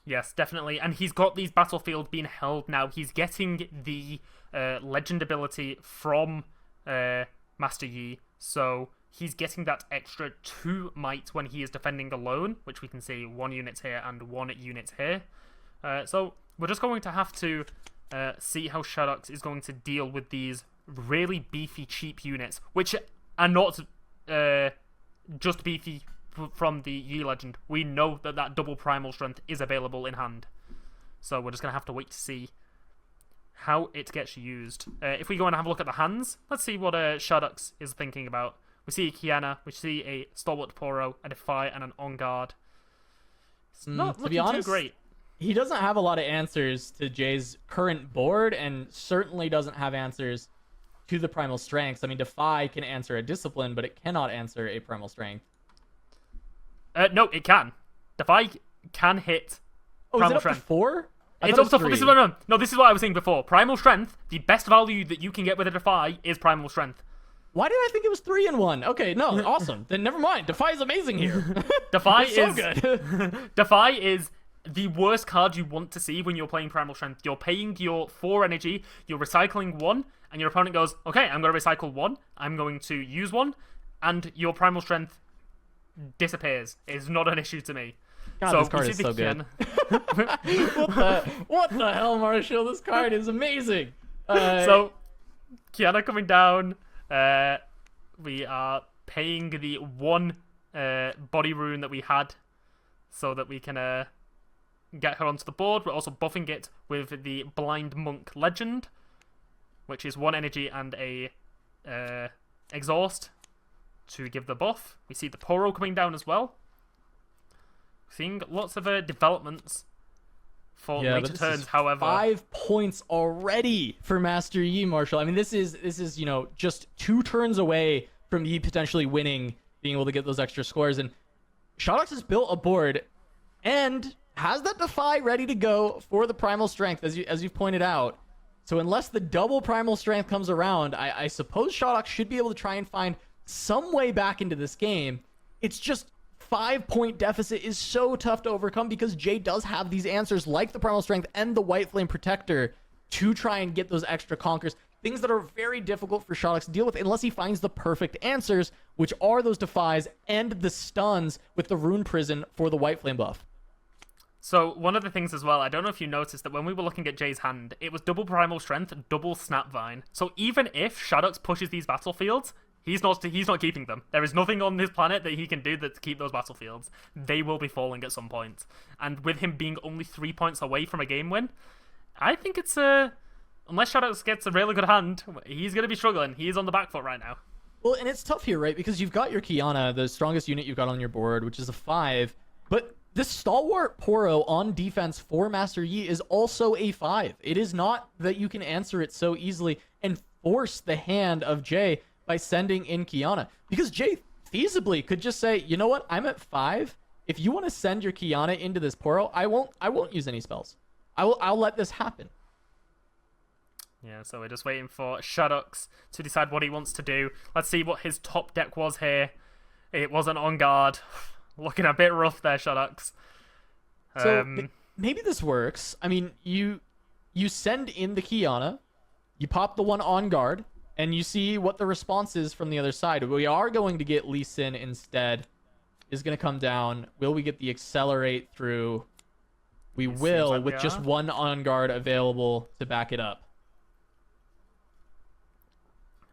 Yes, definitely. And he's got these battlefields being held now. He's getting the legend ability from Master Yi, so he's getting that extra 2 might when he is defending alone, which we can see 1 unit here and 1 unit here. So we're just going to have to see how Shadawx is going to deal with these really beefy, cheap units, which are not just beefy from the Yi legend. We know that double primal strength is available in hand, so we're just gonna have to wait to see how it gets used. If we go and have a look at the hands, let's see what Shadawx is thinking about. We see a Kiana, we see a Stalwart Poro, a Defy, and an On Guard. It's not looking too great. He doesn't have a lot of answers to Jay's current board, and certainly doesn't have answers to the Primal Strengths. I mean, Defy can answer a Discipline, but it cannot answer a Primal Strength. No, it can. Defy can hit Primal Strength. Is it up to 4? It's up to 4. This is what I was saying before. Primal Strength, the best value that you can get with a Defy is Primal Strength. Why did I think it was 3 in 1? Okay, no, awesome. Then never mind. Defy is amazing here. Defy is so good. Defy is the worst card you want to see when you're playing Primal Strength. You're paying your 4 energy, you're recycling 1, and your opponent goes, okay, I'm going to recycle 1, I'm going to use 1, and your Primal Strength disappears. It's not an issue to me. God, so this card is so good. What the hell, Marshall? This card is amazing. So, Kiana coming down. We are paying the 1 body rune that we had so that we can get her onto the board. We're also buffing it with the Blind Monk Legend, which is 1 energy and a exhaust to give the buff. We see the Poro coming down as well. Seeing lots of developments for later turns, however. 5 points already for Master Yi, Marshall. I mean, this is just 2 turns away from Yi potentially winning, being able to get those extra scores. And Shadawx has built a board and has that Defy ready to go for the Primal Strength, as you've pointed out. So unless the double Primal Strength comes around, I suppose Shadawx should be able to try and find some way back into this game. It's just 5-point deficit is so tough to overcome because Jay does have these answers like the Primal Strength and the White Flame Protector to try and get those extra conquers. Things that are very difficult for Shadawx to deal with unless he finds the perfect answers, which are those Defies and the stuns with the Rune Prison for the White Flame buff. So, one of the things as well, I don't know if you noticed that when we were looking at Jay's hand, it was double Primal Strength, double Snapvine. So even if Shadawx pushes these battlefields, he's not keeping them. There is nothing on this planet that he can do to keep those battlefields. They will be falling at some point. And with him being only 3 points away from a game win, I think it's unless Shadawx gets a really good hand, he's going to be struggling. He's on the back foot right now. Well, and it's tough here, right? Because you've got your Kiana, the strongest unit you've got on your board, which is a 5, but this Stalwart Poro on defense for Master Yi is also a 5. It is not that you can answer it so easily and force the hand of Jay
by sending in Kiana. Because Jay feasibly could just say, you know what, I'm at 5. If you want to send your Kiana into this Poro, I won't use any spells. I'll let this happen.
Yeah, so we're just waiting for Shadawx to decide what he wants to do. Let's see what his top deck was here. It wasn't on guard. Looking a bit rough there, Shadawx.
So maybe this works. I mean, you send in the Kiana, you pop the one on guard, and you see what the response is from the other side. We are going to get Lee Sin instead. Is going to come down. Will we get the accelerate through? We will, like with just one on guard available to back it up.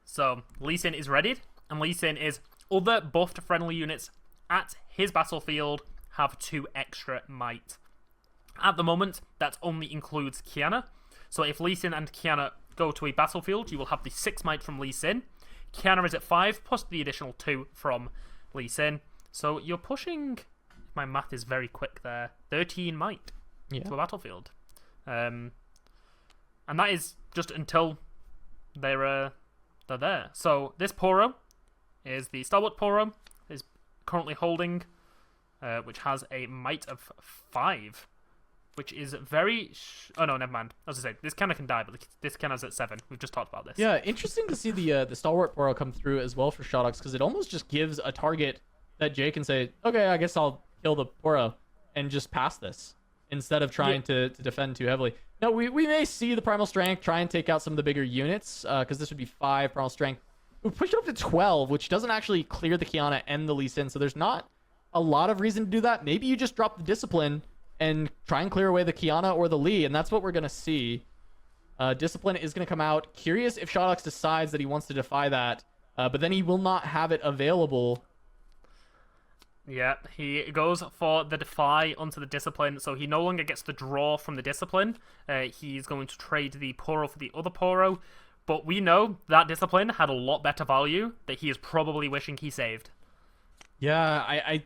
So, Lee Sin is readied, and Lee Sin is other buffed friendly units at his battlefield have 2 extra might. At the moment, that only includes Kiana. So if Lee Sin and Kiana go to a battlefield, you will have the 6 might from Lee Sin. Kiana is at 5, plus the additional 2 from Lee Sin. So you're pushing, my math is very quick there, 13 might to a battlefield. And that is just until they're there. So this Poro is the Starboard Poro, is currently holding, which has a might of 5, which is very... oh no, never mind. As I say, this Kiana can die, but this Kiana's at 7. We've just talked about this.
Yeah, interesting to see the Stalwart Poro come through as well for Shadawx, because it almost just gives a target that Jay can say, okay, I guess I'll kill the Poro and just pass this, instead of trying to defend too heavily. Now, we may see the Primal Strength try and take out some of the bigger units, because this would be 5 Primal Strength. We push it up to 12, which doesn't actually clear the Kiana and the Lee Sin, so there's not a lot of reason to do that. Maybe you just drop the Discipline and try and clear away the Kiana or the Lee, and that's what we're going to see. Discipline is going to come out. Curious if Shadawx decides that he wants to defy that, but then he will not have it available.
Yeah, he goes for the defy onto the Discipline, so he no longer gets the draw from the Discipline. He's going to trade the Poro for the other Poro, but we know that Discipline had a lot better value that he is probably wishing he saved.
Yeah,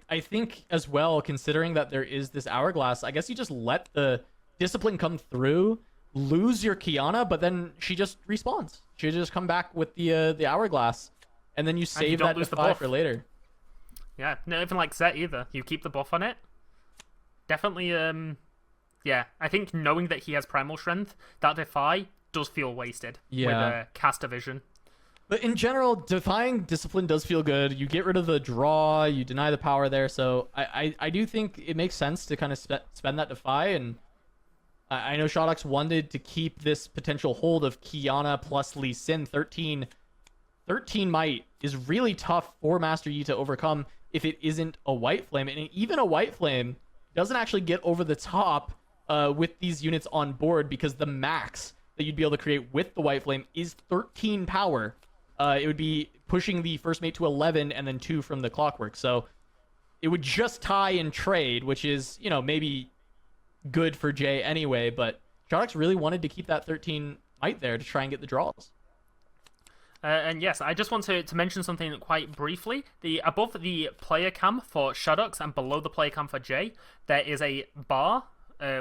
I think as well, considering that there is this Hourglass, I guess you just let the Discipline come through, lose your Kiana, but then she just respawns. She just come back with the Hourglass, and then you save that defy for later.
Yeah, not even like Zet either. You keep the buff on it. Definitely, yeah, I think knowing that he has Primal Strength, that defy does feel wasted with Caster Vision.
But in general, defying Discipline does feel good. You get rid of the draw, you deny the power there, so I do think it makes sense to kind of spend that defy, and I know Shadawx wanted to keep this potential hold of Kiana plus Lee Sin. 13 might is really tough for Master Yi to overcome if it isn't a White Flame, and even a White Flame doesn't actually get over the top with these units on board, because the max that you'd be able to create with the White Flame is 13 power. It would be pushing the first mate to 11 and then 2 from the Clockwork. So it would just tie and trade, which is, you know, maybe good for Jay anyway, but Shadawx really wanted to keep that 13 might there to try and get the draws.
And yes, I just want to mention something quite briefly. Above the player cam for Shadawx and below the player cam for Jay, there is a bar,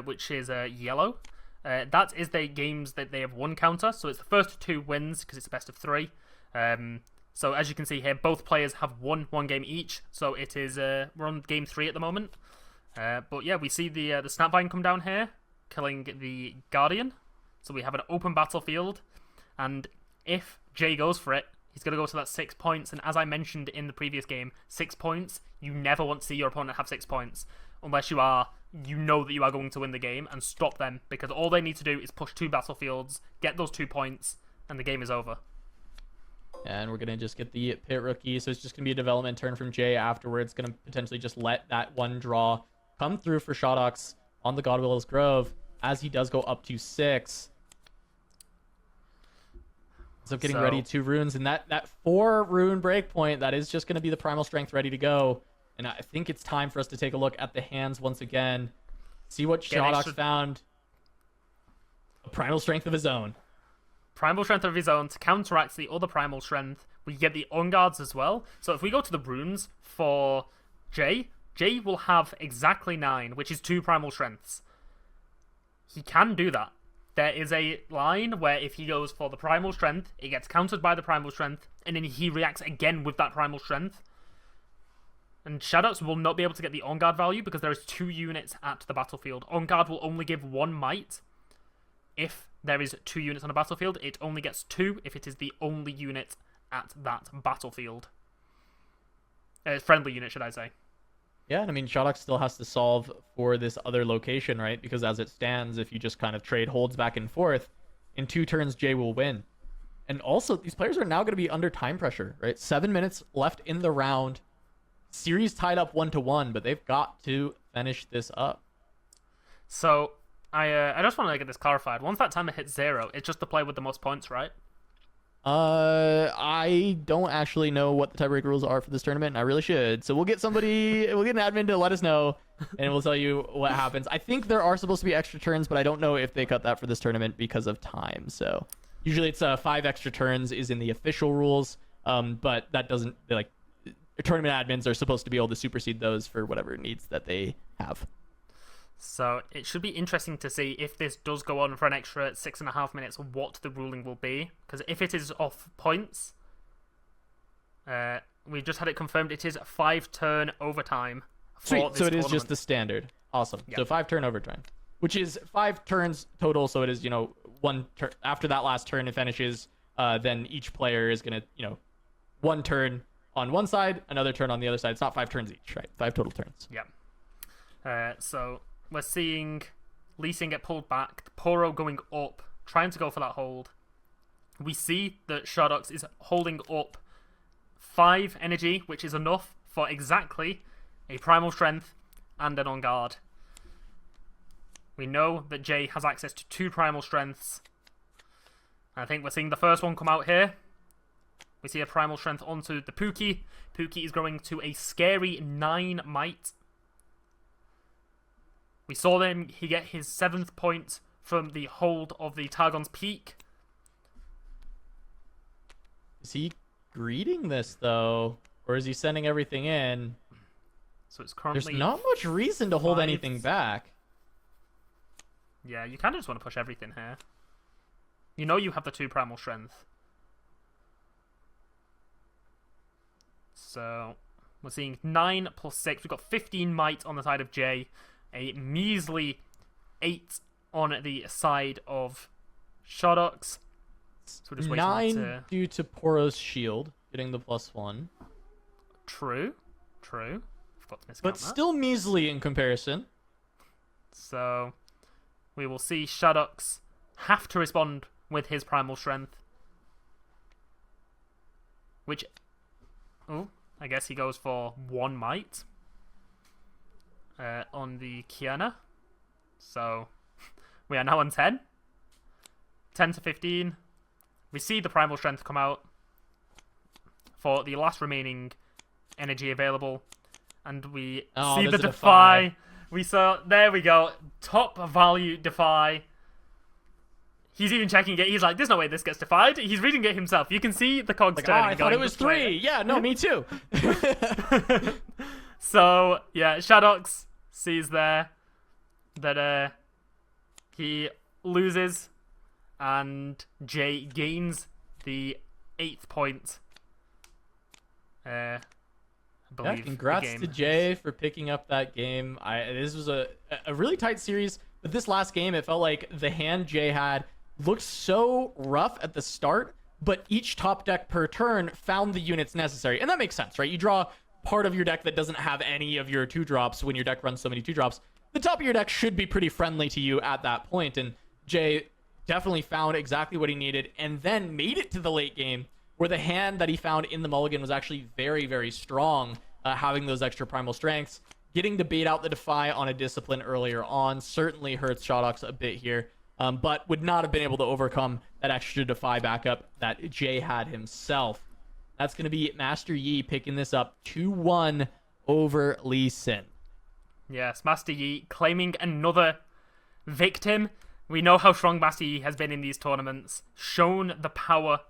which is yellow. That is the games that they have won counter, so it's the first 2 wins because it's the best of 3. So as you can see here, both players have won 1 game each, so it is we're on game 3 at the moment. But yeah, we see the Snapvine come down here, killing the Guardian. So we have an open battlefield, and if Jay goes for it, he's going to go to that 6 points, and as I mentioned in the previous game, 6 points, you never want to see your opponent have 6 points, unless you know that you are going to win the game, and stop them, because all they need to do is push 2 battlefields, get those 2 points, and the game is over.
And we're going to just get the Pit Rookie, so it's just going to be a development turn from Jay afterwards, going to potentially just let that one draw come through for Shadawx on the Godwillow's Grove, as he does go up to 6. So getting ready 2 runes, and that 4 rune breakpoint, that is just going to be the Primal Strength ready to go. And I think it's time for us to take a look at the hands once again. See what Shadawx found. A Primal Strength of his own.
Primal Strength of his own to counteract the other Primal Strength. We get the On Guards as well. So if we go to the runes for Jay will have exactly 9, which is 2 Primal Strengths. He can do that. there is a line where if he goes for the Primal Strength, it gets countered by the Primal Strength, and then he reacts again with that Primal Strength. And Shadawx will not be able to get the On Guard value because there is 2 units at the battlefield. On Guard will only give 1 might if there is 2 units on a battlefield. It only gets 2 if it is the only unit at that battlefield. Friendly unit, should I say.
Yeah, and I mean, Shadawx still has to solve for this other location, right? Because as it stands, if you just kind of trade holds back and forth, in 2 turns, Jay will win. And also, these players are now going to be under time pressure, right? 7 minutes left in the round. Series tied up 1-1, but they've got to finish this up.
So, I just want to get this clarified. Once that timer hits 0, it's just the player with the most points, right?
I don't actually know what the tiebreak rules are for this tournament, and I really should. So we'll get an admin to let us know, and we'll tell you what happens. I think there are supposed to be extra turns, but I don't know if they cut that for this tournament because of time. So usually it's 5 extra turns is in the official rules, but that doesn't, like, tournament admins are supposed to be able to supersede those for whatever needs that they have.
So it should be interesting to see if this does go on for an extra 6.5 minutes, what the ruling will be. Because if it is off points, we've just had it confirmed it is 5-turn overtime.
Sweet, so it is just the standard. Awesome. Yep. So 5-turn overtime, which is 5 turns total. So it is, 1 turn. After that last turn, it finishes. Then each player is going to, 1 turn on one side, another turn on the other side. It's not 5 turns each, right? 5 total turns.
Yeah. So we're seeing Lee Sin get pulled back, Poro going up, trying to go for that hold. We see that Shadawx is holding up 5 energy, which is enough for exactly a Primal Strength and an On Guard. We know that Jay has access to 2 Primal Strengths. I think we're seeing the first one come out here. We see a Primal Strength onto the Pookie. Pookie is growing to a scary 9 might. We saw he get his 7th point from the hold of the Targon's Peak.
Is he greeting this, though? Or is he sending everything in?
So it's currently...
There's not much reason to hold anything back.
Yeah, you kind of just want to push everything here. You have the 2 Primal Strength. So, we're seeing 9 plus 6. We've got 15 might on the side of Jay. A measly 8 on the side of Shadawx. So we're just
9 due to Poro's shield, getting the +1.
True. Forgot to miscount
but still measly in comparison.
So, we will see Shadawx have to respond with his Primal Strength. Which... Oh, I guess he goes for 1 might. On the Kiana. So, we are now on 10. 10 to 15. We see the Primal Strength come out for the last remaining energy available. And we see the Defy. There we go. Top value Defy. He's even checking it. He's like, there's no way this gets defied. He's reading it himself. You can see the cogs turning.
I thought it was 3. Yeah, no, me too.
So, yeah, Shadawx sees there that he loses and Jay gains the 8th point. I believe.
Yeah, congrats to Jay for picking up that game. This was a really tight series, but this last game, it felt like the hand Jay had looked so rough at the start, but each top deck per turn found the units necessary. And that makes sense, right? You draw part of your deck that doesn't have any of your 2-drops when your deck runs so many 2-drops. The top of your deck should be pretty friendly to you at that point, and Jay definitely found exactly what he needed and then made it to the late game where the hand that he found in the mulligan was actually very, very strong, having those extra primal strengths. Getting to bait out the Defy on a discipline earlier on certainly hurts Shadawx a bit here, but would not have been able to overcome that extra Defy backup that Jay had himself. That's going to be Master Yi picking this up 2-1 over Lee Sin.
Yes, Master Yi claiming another victim. We know how strong Master Yi has been in these tournaments, shown the power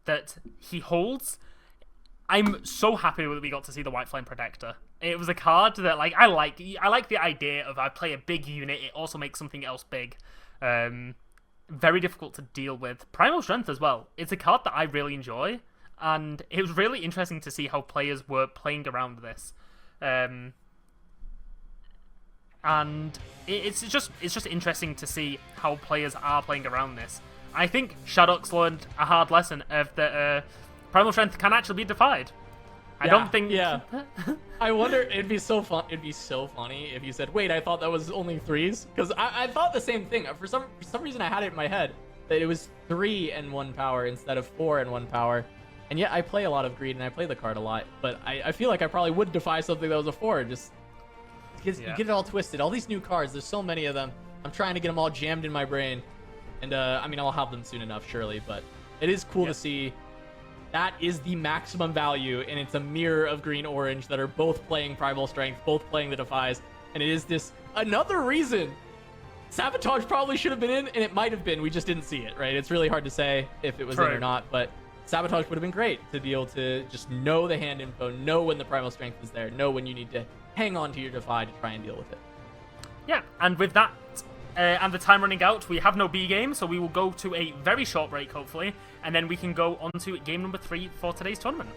that he holds. I'm so happy that we got to see the White Flame Protector. It was a card that I like the idea of I play a big unit, it also makes something else big. very difficult to deal with. Primal Strength as well. It's a card that I really enjoy, and it was really interesting to see how players were playing around this. And it's just interesting to see how players are playing around this. I think Shadawx learned a hard lesson of that Primal Strength can actually be defied. I don't think.
Yeah. I wonder. It'd be so fun. It'd be so funny if you said, "Wait, I thought that was only 3s," because I thought the same thing. For some reason, I had it in my head that it was 3 and 1 power instead of 4 and 1 power. And yet, I play a lot of Greed and I play the card a lot. But I feel like I probably would defy something that was a 4. Just because you get it all twisted. All these new cards. There's so many of them. I'm trying to get them all jammed in my brain. And I mean, I'll have them soon enough, surely. But it is cool to see. That is the maximum value, and it's a mirror of green-orange that are both playing Primal Strength, both playing the Defies, and it is this another reason Sabotage probably should have been in, and it might have been. We just didn't see it, right? It's really hard to say if it was in or not, but Sabotage would have been great to be able to just know the hand info, know when the Primal Strength is there, know when you need to hang on to your Defy to try and deal with it.
Yeah, and with that, and the time running out, we have no B game, so we will go to a very short break, hopefully, and then we can go on to game number 3 for today's tournament.